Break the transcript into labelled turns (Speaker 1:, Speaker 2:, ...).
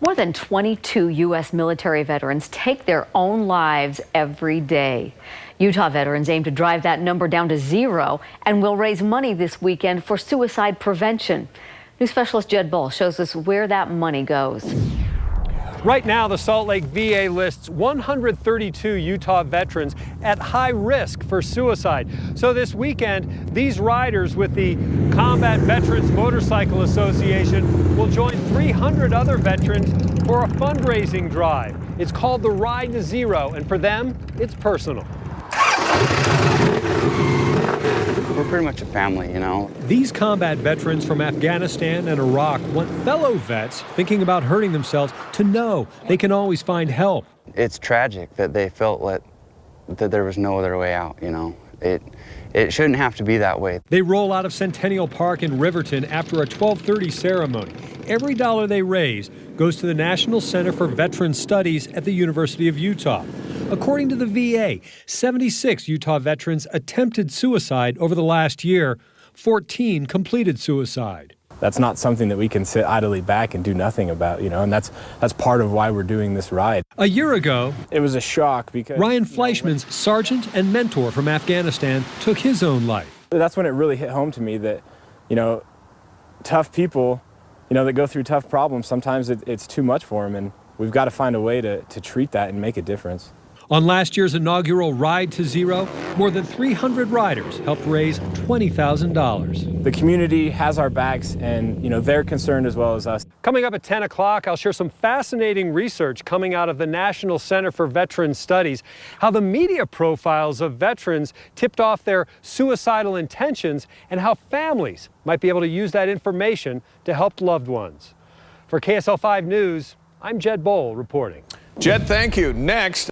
Speaker 1: More than 22 U.S. military veterans take their own lives every day. Utah veterans aim to drive that number down to zero and will raise money this weekend for suicide prevention. News specialist Jed Boal shows us where that money goes.
Speaker 2: Right now, the Salt Lake VA lists 132 Utah veterans at high risk for suicide. So this weekend, these riders with the Combat Veterans Motorcycle Association will join 300 other veterans for a fundraising drive. It's called the Ride to Zero, and for them, it's personal.
Speaker 3: We're pretty much a family, you know.
Speaker 2: These combat veterans from Afghanistan and Iraq want fellow vets thinking about hurting themselves to know they can always find help.
Speaker 3: It's tragic that they felt that there was no other way out, you know. It shouldn't have to be that way.
Speaker 2: They roll out of Centennial Park in Riverton after a 12:30 ceremony. Every dollar they raise goes to the National Center for Veteran Studies at the University of Utah. According to the VA, 76 Utah veterans attempted suicide over the last year. 14 completed suicide.
Speaker 4: That's not something that we can sit idly back and do nothing about, you know, and that's part of why we're doing this ride.
Speaker 2: A year ago,
Speaker 4: it was a shock because
Speaker 2: Ryan Fleischman's sergeant and mentor from Afghanistan took his own life.
Speaker 4: That's when it really hit home to me that, you know, tough people, you know, that go through tough problems, sometimes it's too much for them, and we've got to find a way to treat that and make a difference.
Speaker 2: On last year's inaugural Ride to Zero, more than 300 riders helped raise $20,000.
Speaker 4: The community has our backs, and, you know, they're concerned as well as us.
Speaker 2: Coming up at 10 o'clock, I'll share some fascinating research coming out of the National Center for Veteran Studies, how the media profiles of veterans tipped off their suicidal intentions, and how families might be able to use that information to help loved ones. For KSL 5 News, I'm Jed Boal reporting.
Speaker 5: Jed, thank you. Next.